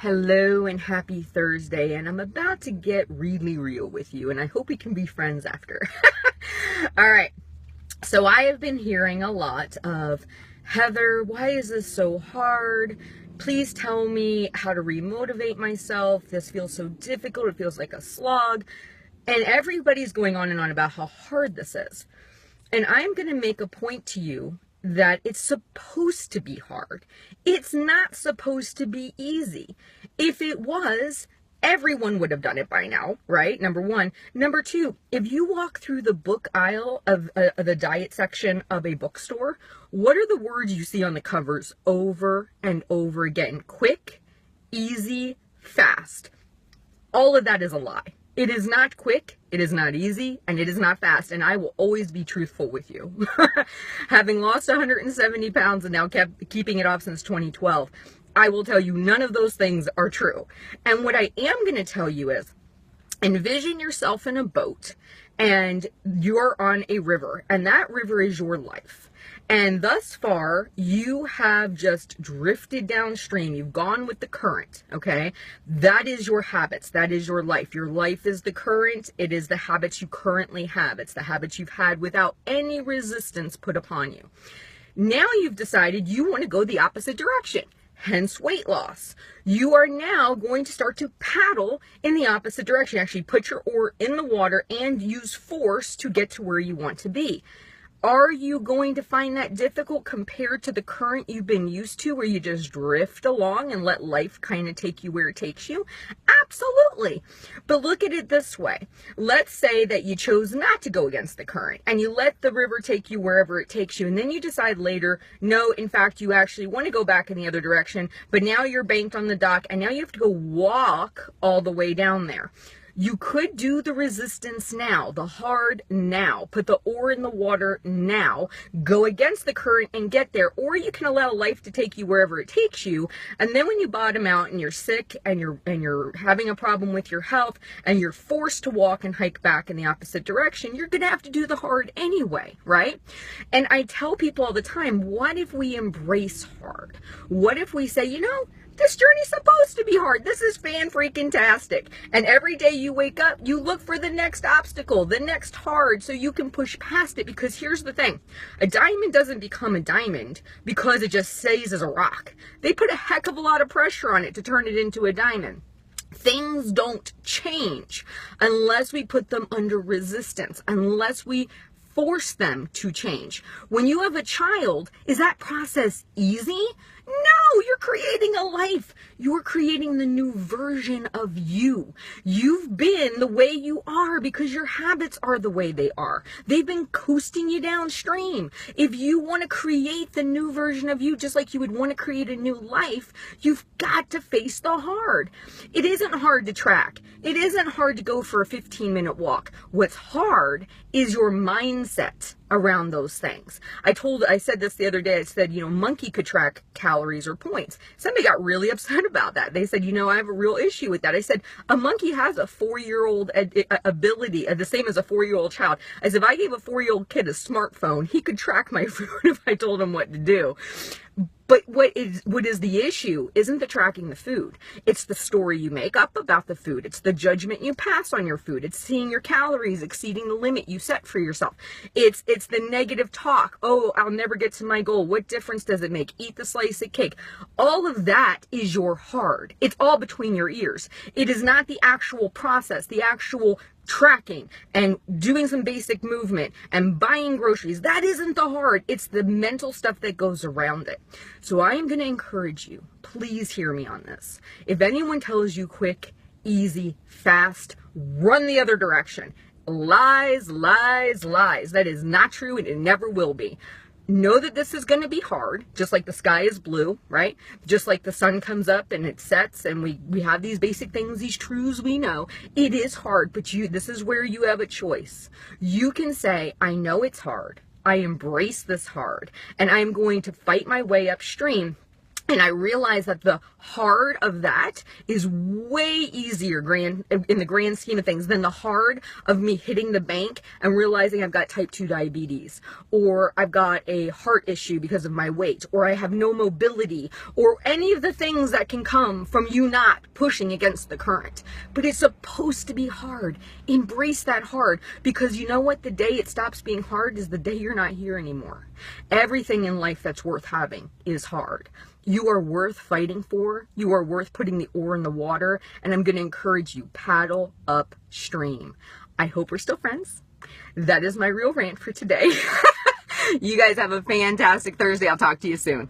Hello and happy Thursday, and I'm about to get really real with you, and I hope we can be friends after. All right, so I have been hearing a lot of, Heather, why is this so hard? Please tell me how to remotivate myself. This feels so difficult. It feels like a slog. And everybody's going on and on about how hard this is. And I'm going to make a point to you that it's supposed to be hard. It's not supposed to be easy. If it was, everyone would have done it by now, right? Number one. Number two, if you walk through the book aisle of the diet section of a bookstore, what are the words you see on the covers over and over again? Quick, easy, fast. All of that is a lie. It is not quick, it is not easy, and it is not fast, and I will always be truthful with you. Having lost 170 pounds and now keeping it off since 2012, I will tell you none of those things are true. And what I am going to tell you is, envision yourself in a boat, and you're on a river, and that river is your life. And thus far, you have just drifted downstream. You've gone with the current, okay? That is your habits. That is your life. Your life is the current. It is the habits you currently have. It's the habits you've had without any resistance put upon you. Now you've decided you want to go the opposite direction. Hence weight loss. You are now going to start to paddle in the opposite direction. Actually put your oar in the water and use force to get to where you want to be. Are you going to find that difficult compared to the current you've been used to, where you just drift along and let life kind of take you where it takes you? Absolutely. But look at it this way. Let's say that you chose not to go against the current and you let the river take you wherever it takes you. And then you decide later, no, in fact, you actually want to go back in the other direction, but now you're banked on the dock and now you have to go walk all the way down there. You could do the resistance now, the hard now, put the oar in the water now, go against the current and get there, or you can allow life to take you wherever it takes you. And then when you bottom out and you're sick and you're having a problem with your health and you're forced to walk and hike back in the opposite direction, you're going to have to do the hard anyway, right? And I tell people all the time, what if we embrace hard? What if we say, this journey's supposed to be hard. This is fan-freaking-tastic. And every day you wake up, you look for the next obstacle, the next hard, so you can push past it. Because here's the thing. A diamond doesn't become a diamond because it just stays as a rock. They put a heck of a lot of pressure on it to turn it into a diamond. Things don't change unless we put them under resistance, unless we force them to change. When you have a child, is that process easy? No, you're creating a life. You're creating the new version of you. You've been the way you are because your habits are the way they are. They've been coasting you downstream. If you want to create the new version of you, just like you would want to create a new life, you've got to face the hard. It isn't hard to track. It isn't hard to go for a 15-minute walk. What's hard is your mindset around those things. I said this the other day. I said, monkey could track calories or points. Somebody got really upset about that. They said, I have a real issue with that. I said, a monkey has a 4-year-old ability, the same as a 4-year-old child. As if I gave a 4-year-old kid a smartphone, he could track my food if I told him what to do. But what is the issue isn't the tracking the food. It's the story you make up about the food. It's the judgment you pass on your food. It's seeing your calories exceeding the limit you set for yourself. It's the negative talk. Oh, I'll never get to my goal. What difference does it make? Eat the slice of cake. All of that is your hard. It's all between your ears. It is not the actual process, the actual tracking and doing some basic movement and buying groceries. That isn't the hard. It's the mental stuff that goes around it. So I am going to encourage you, please hear me on this. If anyone tells you quick, easy, fast, run the other direction. Lies, lies, lies. That is not true and it never will be. Know that this is going to be hard, just like the sky is blue, right? Just like the sun comes up and it sets and we have these basic things, these truths we know. It is hard, but this is where you have a choice. You can say, I know it's hard. I embrace this hard and I'm going to fight my way upstream And I realize that the hard of that is way easier in the grand scheme of things than the hard of me hitting the bank and realizing I've got type 2 diabetes, or I've got a heart issue because of my weight, or I have no mobility, or any of the things that can come from you not pushing against the current. But it's supposed to be hard. Embrace that hard, because you know what? The day it stops being hard is the day you're not here anymore. Everything in life that's worth having is hard. You are worth fighting for. You are worth putting the oar in the water. And I'm going to encourage you, paddle upstream. I hope we're still friends. That is my real rant for today. You guys have a fantastic Thursday. I'll talk to you soon.